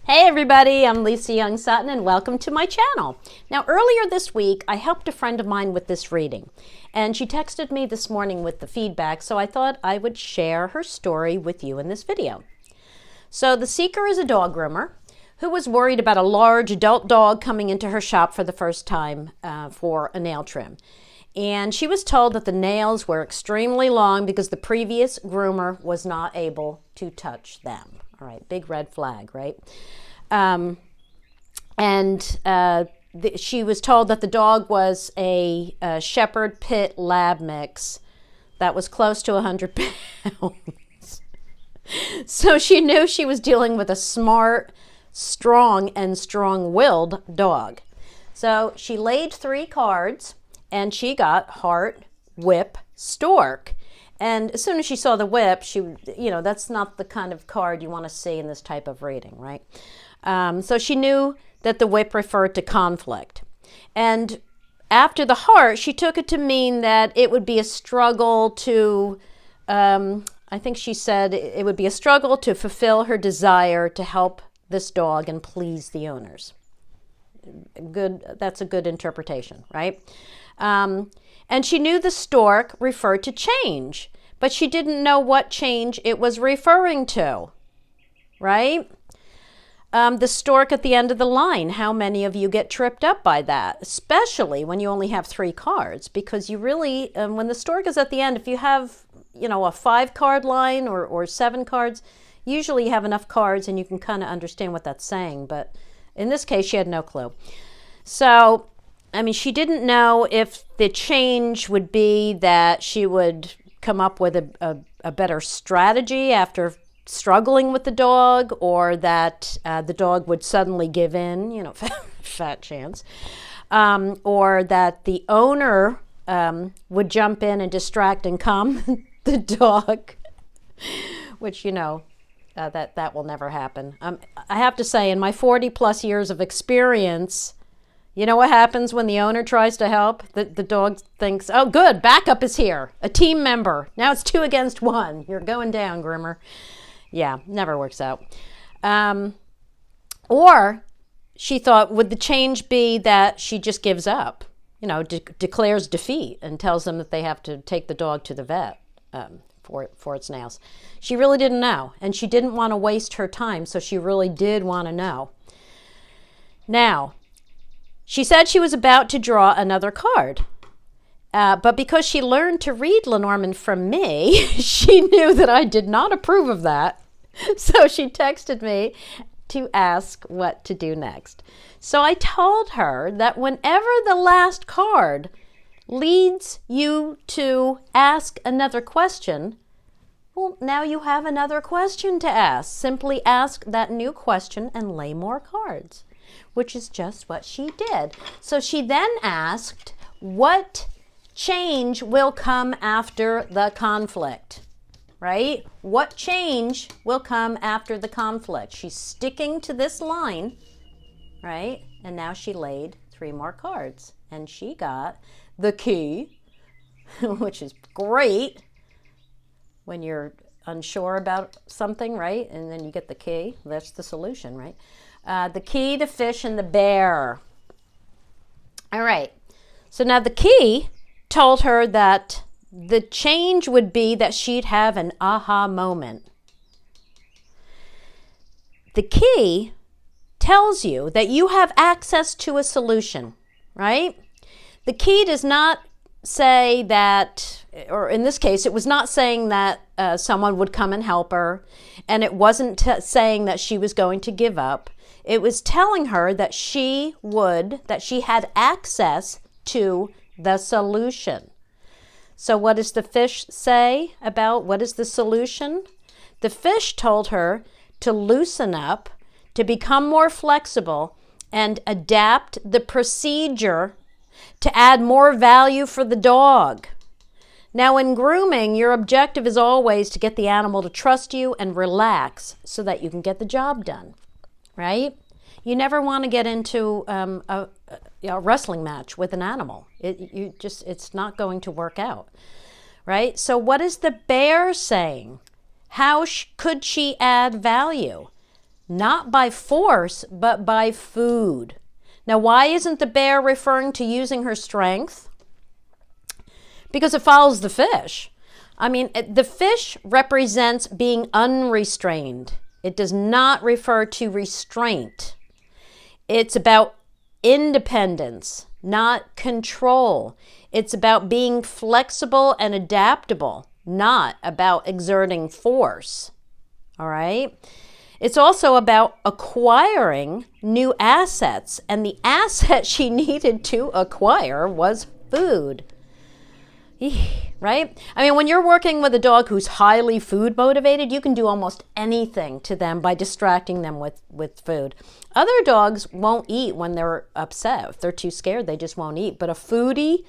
Hey everybody, I'm Lisa Young Sutton and welcome to my channel. Now earlier this week I helped a friend of mine with this reading and she texted me this morning with the feedback, so I thought I would share her story with you in this video. So the seeker is a dog groomer who was worried about a large adult dog coming into her shop for the first time for a nail trim. And she was told that the nails were extremely long because the previous groomer was not able to touch them. All right, big red flag, right? She was told that the dog was a Shepherd Pit Lab mix that was close to 100 pounds. So she knew she was dealing with a smart, strong, and strong-willed dog. So she laid 3 cards, and she got Heart, Whip, Stork. And as soon as she saw the whip, that's not the kind of card you want to see in this type of reading, right? So she knew that the whip referred to conflict. And after the heart, she took it to mean that it would be a struggle to, I think she said it would be a struggle to fulfill her desire to help this dog and please the owners. That's a good interpretation, right? And she knew the stork referred to change, but she didn't know what change it was referring to, right? The stork at the end of the line, how many of you get tripped up by that, especially when you only have 3 cards? Because you really, when the stork is at the end, if you have, a 5-card line or 7 cards, usually you have enough cards and you can kind of understand what that's saying. But in this case, she had no clue. So, she didn't know if the change would be that she would come up with a better strategy after struggling with the dog, or that the dog would suddenly give in, fat chance, or that the owner would jump in and distract and calm the dog, which, that will never happen. I have to say, in my 40 plus years of experience, you know what happens when the owner tries to help? The dog thinks, oh, good, backup is here. A team member. Now it's 2 against 1. You're going down, groomer. Yeah, never works out. Or she thought, would the change be that she just gives up, declares defeat and tells them that they have to take the dog to the vet for its nails? She really didn't know, and she didn't want to waste her time, so she really did want to know. Now, she said she was about to draw another card, but because she learned to read Lenormand from me, she knew that I did not approve of that. So she texted me to ask what to do next. So I told her that whenever the last card leads you to ask another question, well, now you have another question to ask. Simply ask that new question and lay more cards, which is just what she did. So she then asked, what change will come after the conflict, right? What change will come after the conflict? She's sticking to this line, right? And now she laid 3 more cards, and she got the key, which is great when you're unsure about something, right? And then you get the key. That's the solution, right? The key, the fish, and the bear. All right. So now the key told her that the change would be that she'd have an aha moment. The key tells you that you have access to a solution, right? The key does not say that, or in this case, it was not saying that someone would come and help her, and it wasn't saying that she was going to give up. It was telling her that she had access to the solution. So what does the fish say about what is the solution? The fish told her to loosen up, to become more flexible, and adapt the procedure to add more value for the dog. Now, in grooming, your objective is always to get the animal to trust you and relax so that you can get the job done, right? You never want to get into a wrestling match with an animal. It's not going to work out, right? So what is the bear saying? How could she add value? not by force, but by food. Now, why isn't the bear referring to using her strength? Because it follows the fish. I mean, the fish represents being unrestrained. It does not refer to restraint. It's about independence, not control. It's about being flexible and adaptable, not about exerting force. All right? It's also about acquiring new assets, and the asset she needed to acquire was food. Right? I mean, when you're working with a dog who's highly food motivated, you can do almost anything to them by distracting them with food. Other dogs won't eat when they're upset. If they're too scared, they just won't eat. But a foodie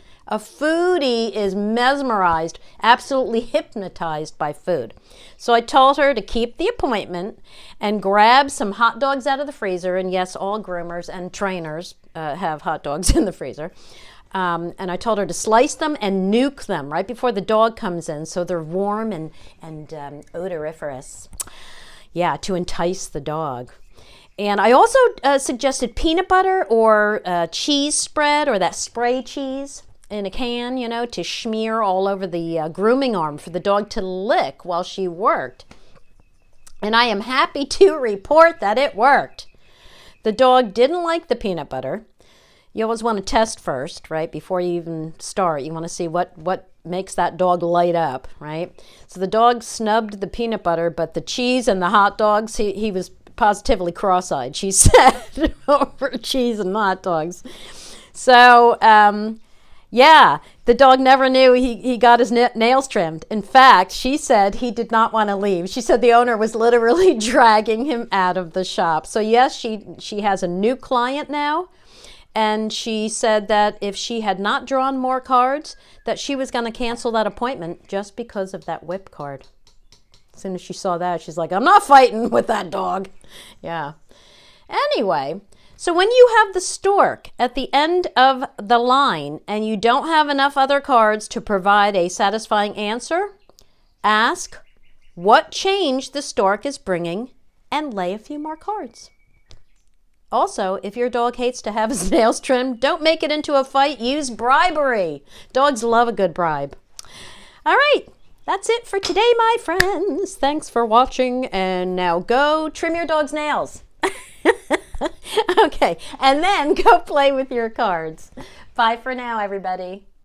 is mesmerized, absolutely hypnotized by food. So I told her to keep the appointment and grab some hot dogs out of the freezer. And yes, all groomers and trainers have hot dogs in the freezer. And I told her to slice them and nuke them right before the dog comes in, so they're warm and odoriferous. Yeah, to entice the dog. And I also suggested peanut butter or cheese spread, or that spray cheese in a can, you know, to smear all over the grooming arm for the dog to lick while she worked. And I am happy to report that it worked. The dog didn't like the peanut butter. You always want to test first, right? Before you even start, you want to see what makes that dog light up, right? So the dog snubbed the peanut butter, but the cheese and the hot dogs, he was positively cross-eyed, she said, over cheese and hot dogs. So, yeah, the dog never knew he got his nails trimmed. In fact, she said he did not want to leave. She said the owner was literally dragging him out of the shop. So yes, she has a new client now. And she said that if she had not drawn more cards, that she was going to cancel that appointment just because of that whip card. As soon as she saw that, she's like, I'm not fighting with that dog. Yeah. Anyway, so when you have the stork at the end of the line and you don't have enough other cards to provide a satisfying answer, ask what change the stork is bringing and lay a few more cards. Also, if your dog hates to have his nails trimmed, don't make it into a fight. Use bribery. Dogs love a good bribe. All right, that's it for today, my friends. Thanks for watching, and now go trim your dog's nails. Okay, and then go play with your cards. Bye for now, everybody.